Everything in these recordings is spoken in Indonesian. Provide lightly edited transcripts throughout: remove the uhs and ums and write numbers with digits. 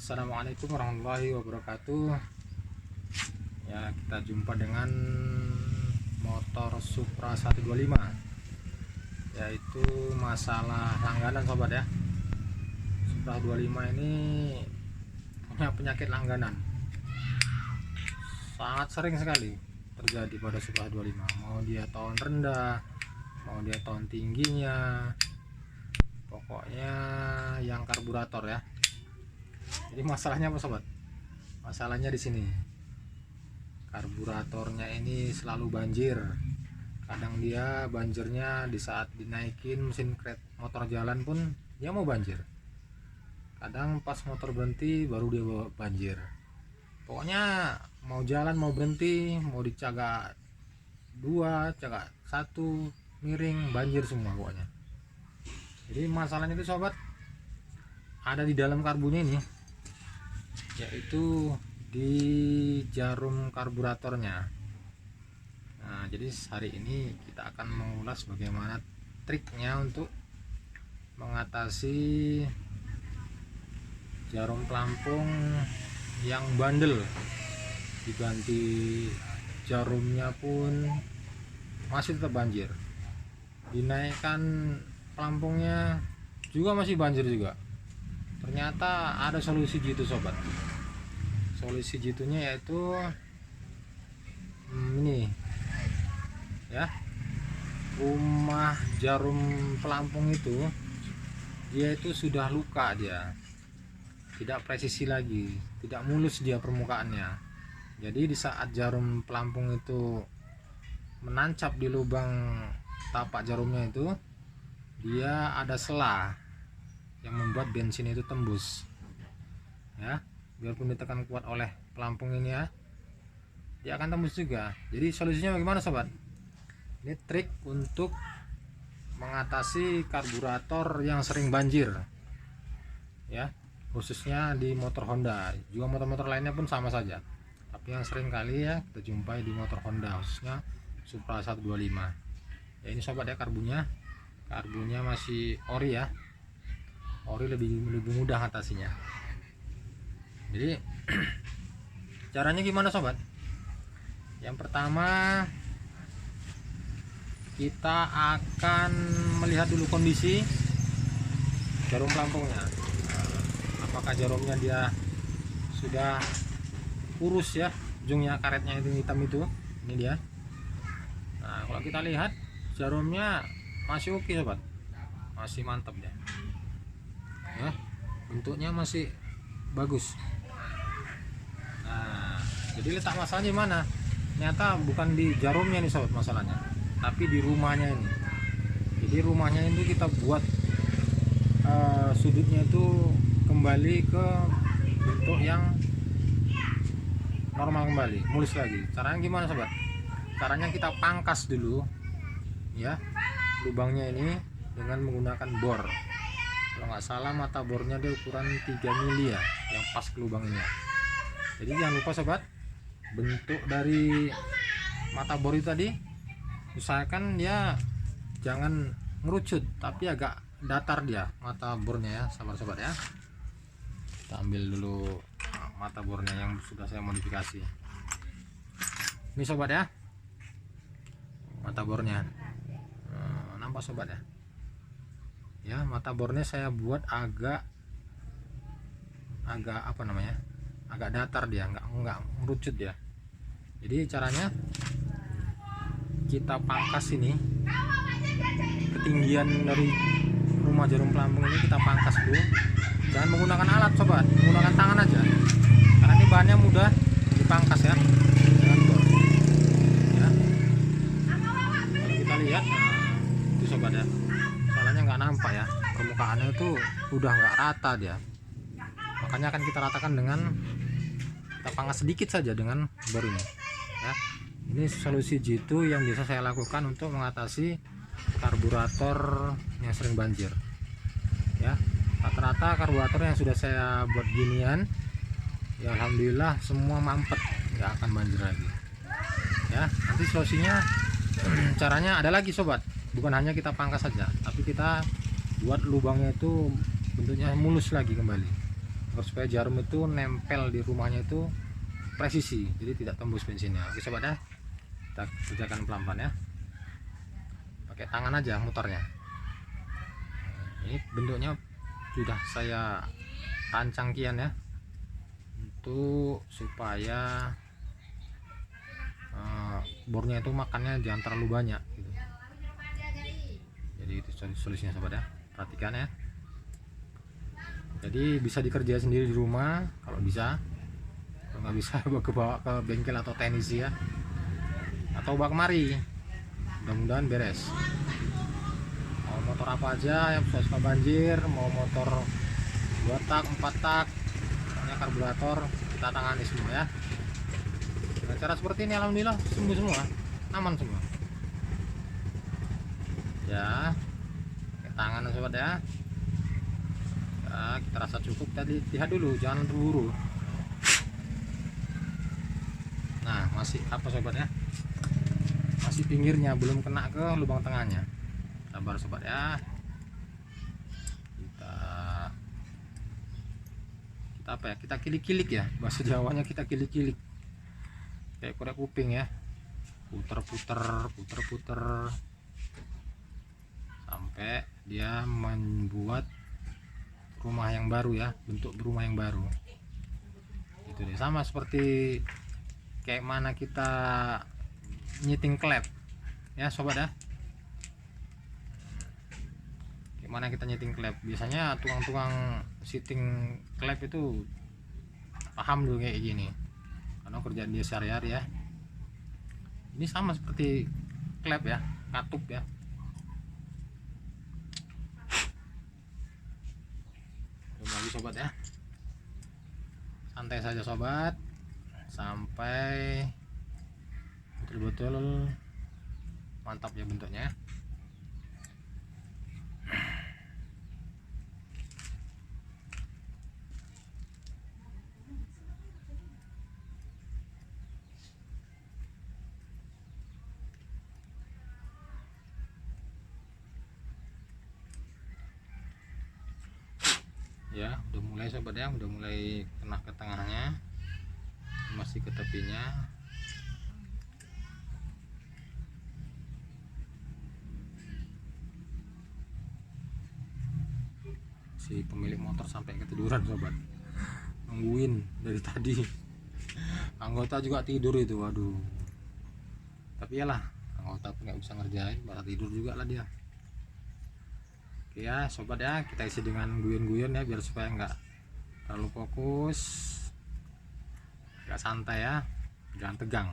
Assalamualaikum warahmatullahi wabarakatuh. Ya, kita jumpa dengan motor Supra 125, yaitu masalah langganan sobat ya. Supra 25 ini punya penyakit langganan, sangat sering sekali terjadi pada Supra 25. Mau dia tahun rendah, mau dia tahun tingginya, pokoknya yang karburator ya. Jadi masalahnya apa sobat? Masalahnya di sini, karburatornya ini selalu banjir. Kadang dia banjirnya di saat dinaikin mesin motor jalan pun dia mau banjir. Kadang pas motor berhenti baru dia banjir. Pokoknya mau jalan, mau berhenti, mau dicagak 2, cagak 1, miring, banjir semua pokoknya. Jadi masalahnya itu sobat ada di dalam karbunya ini, yaitu di jarum karburatornya. Nah, jadi hari ini kita akan mengulas bagaimana triknya untuk mengatasi jarum pelampung yang bandel. Diganti jarumnya pun masih tetap banjir, dinaikkan pelampungnya juga masih banjir juga. Ternyata ada solusi gitu sobat. Solusi jitunya yaitu ini ya, rumah jarum pelampung itu dia itu sudah luka, dia tidak presisi lagi, tidak mulus dia permukaannya. Jadi di saat jarum pelampung itu menancap di lubang tapak jarumnya itu, dia ada selah yang membuat bensin itu tembus ya. Biarpun ditekan kuat oleh pelampung ini ya, dia akan tembus juga. Jadi solusinya bagaimana sobat? Ini trik untuk mengatasi karburator yang sering banjir ya, khususnya di motor Honda. Juga motor-motor lainnya pun sama saja, tapi yang sering kali ya kita jumpai di motor Honda, khususnya Supra 125 ya. Ini sobat ya, karbunya masih ori ya. Ori lebih mudah atasinya. Jadi caranya gimana sobat? Yang pertama, kita akan melihat dulu kondisi jarum pelampungnya. Apakah jarumnya dia sudah kurus ya, ujungnya karetnya itu hitam itu, ini dia. Nah, kalau kita lihat jarumnya masih oke sobat, masih mantap ya. Ya, bentuknya masih bagus. Nah, jadi letak masalahnya mana? Ternyata bukan di jarumnya nih sobat masalahnya, tapi di rumahnya ini. Jadi rumahnya itu kita buat sudutnya itu kembali ke bentuk yang normal kembali, mulus lagi. Caranya gimana sobat? Caranya kita pangkas dulu ya lubangnya ini dengan menggunakan bor. Kalau nggak salah mata bornya dia ukuran 3 mili ya, yang pas ke lubang ini ya. Jadi jangan lupa sobat, bentuk dari mata bor itu tadi usahakan dia jangan ngerucut, tapi agak datar dia mata bornya ya, sabar sobat ya. Kita ambil dulu mata bornya yang sudah saya modifikasi. Ini sobat ya, mata bornya. Nampak sobat ya? Ya, mata bornya saya buat agak apa namanya, agak datar dia, nggak merucut ya. Jadi caranya kita pangkas ini, ketinggian dari rumah jarum pelampung ini kita pangkas dulu. Jangan menggunakan alat sobat, menggunakan tangan aja, karena ini bahannya mudah dipangkas ya dengan bor ya. Kalau kita lihat, nah, itu sobat ya, soalnya nggak nampak ya, permukaannya itu udah nggak rata dia. Makanya akan kita ratakan dengan kita pangkas sedikit saja dengan bor ini ya. Ini solusi jitu yang bisa saya lakukan untuk mengatasi karburator yang sering banjir ya. Rata-rata karburator yang sudah saya buat ginian ya, alhamdulillah semua mampet, nggak akan banjir lagi ya. Nanti solusinya caranya ada lagi sobat, bukan hanya kita pangkas saja, tapi kita buat lubangnya itu bentuknya mulus lagi kembali. supaya jarum itu nempel di rumahnya itu presisi, jadi tidak tembus bensinnya. Oke sobat ya, kita kerjakan pelan-pelan ya, pakai tangan aja muternya. Ini bentuknya sudah saya rancang kian ya, untuk supaya bornya itu makannya jangan terlalu banyak gitu. Jadi itu solusinya sobat ya, perhatikan ya. Jadi bisa dikerja sendiri di rumah kalau bisa, kalau nggak bisa bawa ke bengkel atau teknisi ya, atau bawa kemari, mudah-mudahan beres. Mau motor apa aja yang suka banjir, mau motor 2 tak 4 tak, pokoknya karburator kita tangani semua ya. Dengan cara seperti ini alhamdulillah sembuh semua, aman semua ya. Pakai tangan sobat ya. Kita rasa cukup, tadi lihat dulu, jangan terburu. Nah masih apa sobat ya, masih pinggirnya belum kena ke lubang tengahnya, sabar sobat ya. Kita apa ya, kita kilik-kilik ya, bahasa Jawanya kita kilik-kilik kayak korek kuping ya, puter-puter sampai dia membuat rumah yang baru ya, bentuk rumah yang baru. Itu deh, sama seperti kayak mana kita nyeting klep ya sobat ya. Kayak mana kita nyeting klep, biasanya tukang-tukang setting klep itu paham dulu kayak gini, karena kerjaan dia sehari-hari ya. Ini sama seperti klep ya, katup ya. Lagi sobat ya, santai saja sobat sampai betul-betul mantap ya bentuknya. Ya udah mulai sobat ya, udah mulai kena ke tengahnya, masih ke tepinya. Si pemilik motor sampai ketiduran sobat, nungguin dari tadi. Anggota juga tidur itu, waduh. Tapi yalah, anggota pun nggak bisa ngerjain, malah tidur juga lah dia. Oke ya sobat ya, kita isi dengan guyon-guyon ya, biar supaya nggak terlalu fokus, nggak santai ya, jangan tegang.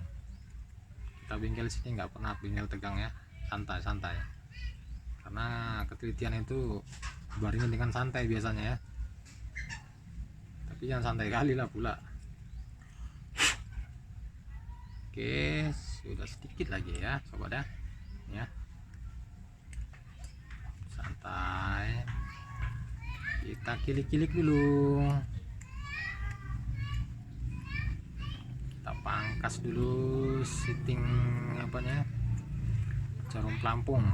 Kita bengkel sini nggak pernah bengkel tegang ya, santai-santai, karena ketelitian itu baringin dengan santai biasanya ya, tapi jangan santai kali lah pula. Oke, sudah sedikit lagi ya sobat ya, santai, kita kilik-kilik dulu, kita pangkas dulu setting apanya, jarum pelampung.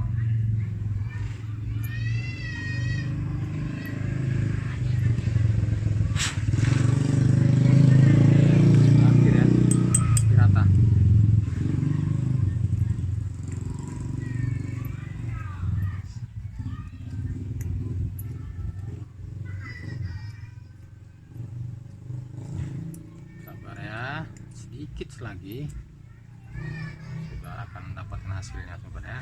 Sedikit lagi sudah akan mendapatkan hasilnya sobat ya.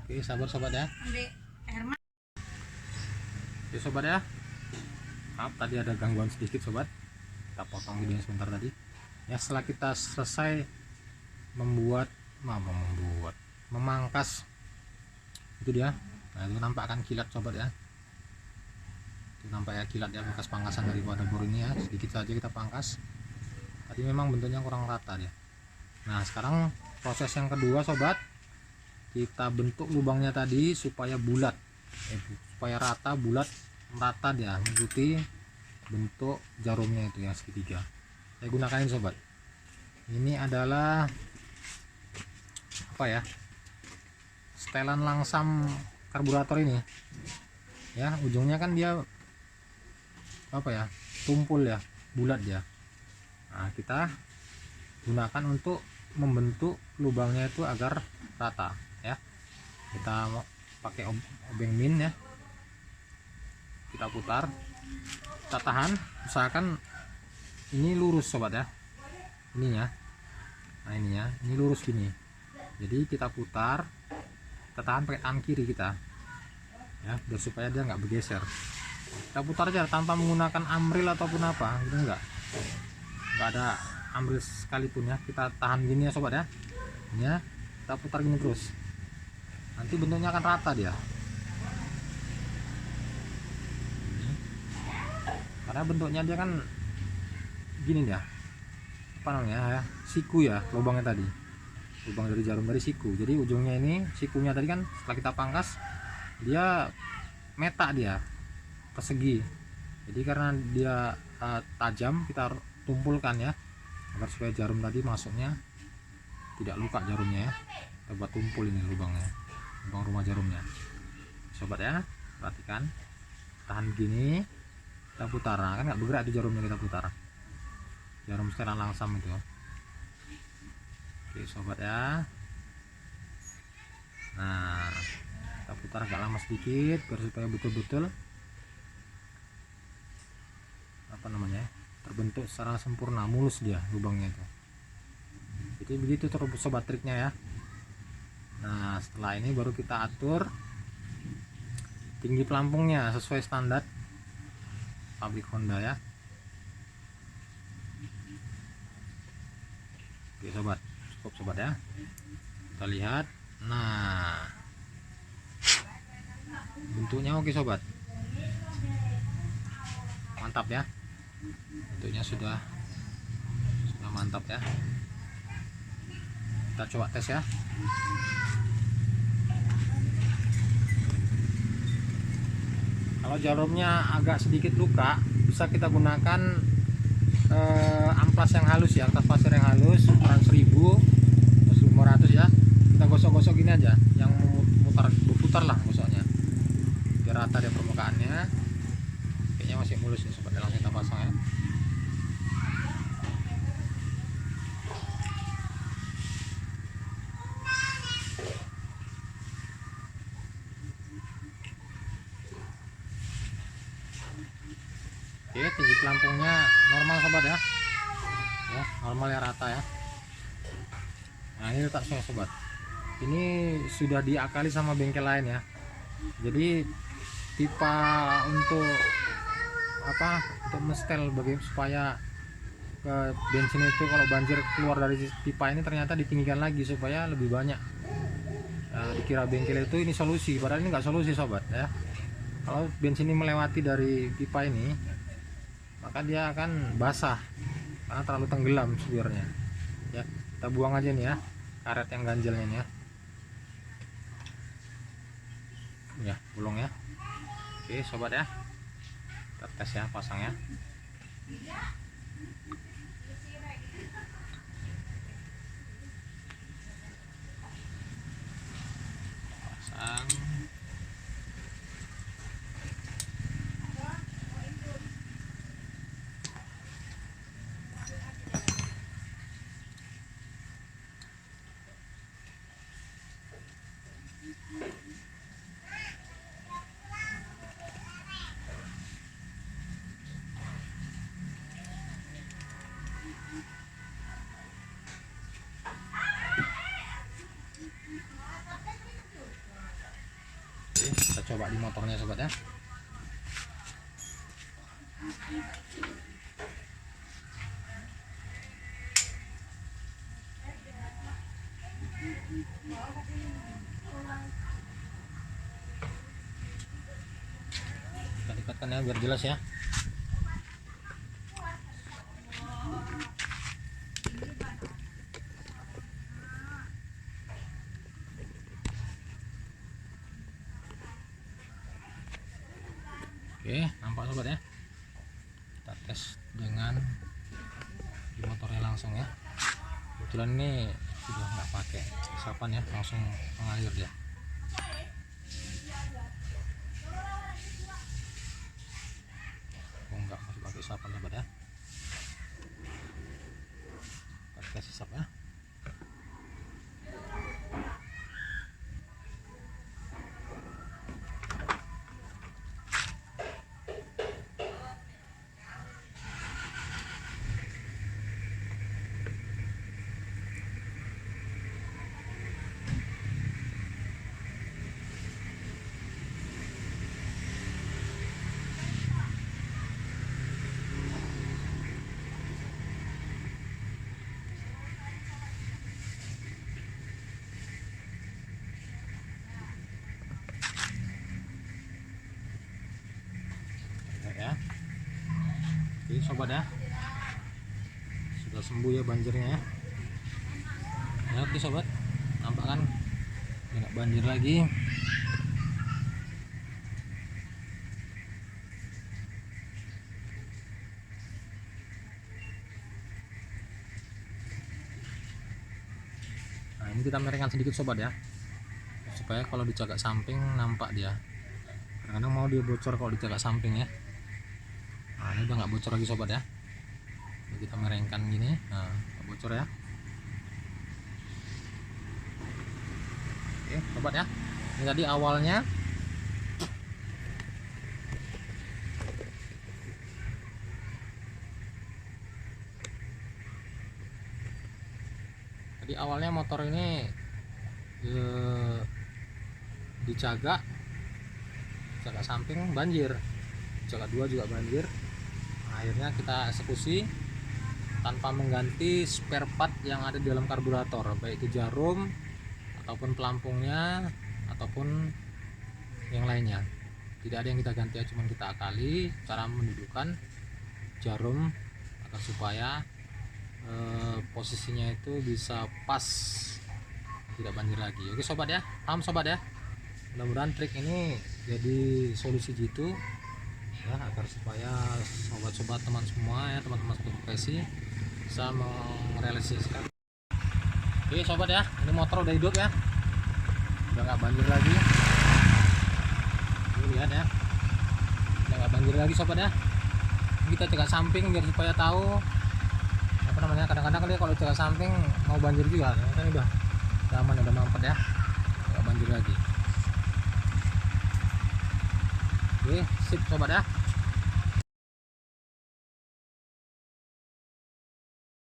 Oke sabar sobat ya. Oke sobat ya, maaf tadi ada gangguan sedikit sobat, kita potong videonya sebentar tadi ya. Setelah kita selesai memangkas itu dia, nah itu nampakkan kilat sobat ya, nampak ya kilat ya, bekas pangkasan daripada bor ini ya, sedikit saja kita pangkas. Tadi memang bentuknya kurang rata dia. Nah sekarang proses yang kedua sobat, kita bentuk lubangnya tadi supaya bulat, supaya rata, bulat, merata dia, mengikuti bentuk jarumnya itu ya, segitiga. Saya gunakan ini sobat, ini adalah apa ya, setelan langsam karburator ini ya. Ujungnya kan dia apa ya, tumpul ya, bulat ya. Nah kita gunakan untuk membentuk lubangnya itu agar rata ya. Kita pakai obeng min ya, kita putar, kita tahan, usahakan ini lurus sobat ya, ininya. Nah ini ya, ini lurus gini, jadi kita putar, kita tahan pakai tangan kiri kita ya, biar supaya dia nggak bergeser. Kita putar aja tanpa menggunakan amril ataupun apa gitu, nggak ada amril sekalipun ya. Kita tahan gini ya sobat ya, ini ya, kita putar gini terus, nanti bentuknya akan rata dia. Karena bentuknya dia kan gini ya, apa namanya ya, siku ya, lubangnya tadi, lubang dari jarum dari siku. Jadi ujungnya ini, sikunya tadi kan setelah kita pangkas dia meta, dia persegi. Jadi karena dia tajam, kita tumpulkan ya, agar supaya jarum tadi masuknya tidak luka jarumnya ya. Kita buat tumpul ini lubangnya, lubang rumah jarumnya sobat ya. Perhatikan, tahan gini, kita putar. Nah, kan nggak bergerak di jarumnya, kita putar, jarum setelan langsam itu. Oke sobat ya, nah kita putar agak lama sedikit biar supaya betul-betul apa namanya, terbentuk secara sempurna, mulus dia lubangnya itu. Jadi begitu terus sobat triknya ya. Nah setelah ini baru kita atur tinggi pelampungnya sesuai standar pabrik Honda ya. Oke sobat, cukup sobat ya, kita lihat. Nah bentuknya oke sobat, mantap ya, bentuknya sudah mantap ya. Kita coba tes ya. Kalau jarumnya agak sedikit luka, bisa kita gunakan amplas yang halus ya, amplas pasir yang halus ukuran 1000 1500 ya. Kita gosok-gosok gini aja, yang berputar lah gosoknya biar rata dia permukaannya. Kayaknya masih mulus nih sobat, langsung kita pasang ya. Oke, tinggi pelampungnya normal sobat ya, ya normal ya, rata ya. Nah ini letaknya sobat, ini sudah diakali sama bengkel lain ya. Jadi pipa untuk apa, untuk mestel supaya ke bensin itu kalau banjir keluar dari pipa ini ternyata ditinggikan lagi supaya lebih banyak. Nah, dikira bengkel itu ini solusi, padahal ini nggak solusi sobat ya. Kalau bensin ini melewati dari pipa ini, maka dia akan basah karena terlalu tenggelam sebenarnya ya. Kita buang aja nih ya karet yang ganjelnya nih ya, bolong ya. Oke sobat ya, kita tes ya, pasang ya. Pasang. Oke, kita coba di motornya sobat ya. Kita dekatkan ya biar jelas ya. Oke, nampak sobat ya. Kita tes dengan di motornya langsung ya. Kebetulan ini sudah nggak pakai sapan ya, langsung mengalir dia. Oh, nggak masih pakai sapan sobat ya. Kita kasih sap ya. Ya. Oke sobat ya, sudah sembuh ya banjirnya ya. Ya oke sobat, nampak kan nggak banjir lagi. Nah ini kita miringkan sedikit sobat ya, supaya kalau di cagak samping nampak dia. Kadang-kadang mau dia bocor kalau di cagak samping ya. Nah ini udah nggak bocor lagi sobat ya. Ini kita miringkan gini, nah nggak bocor ya. Oke sobat ya, ini tadi awalnya motor ini di cagak samping banjir, cagak 2 juga banjir. Akhirnya kita eksekusi tanpa mengganti spare part yang ada di dalam karburator, baik itu jarum ataupun pelampungnya ataupun yang lainnya. Tidak ada yang kita ganti, cuma kita akali cara mendudukkan jarum agar supaya posisinya itu bisa pas, tidak banjir lagi. Oke sobat ya, paham sobat ya. Mudah-mudahan trik ini jadi solusi gitu ya, agar supaya sobat-sobat teman semua ya, teman-teman satu profesi bisa merealisasikan. Oke sobat ya, ini motor udah hidup ya, udah nggak banjir lagi. Ini lihat ya, udah nggak banjir lagi sobat ya. Kita cek samping biar supaya tahu apa namanya. Kadang-kadang kali kalau cek samping mau banjir juga, kan udah aman, udah mampet ya, nggak banjir lagi. Oke sip sobat ya.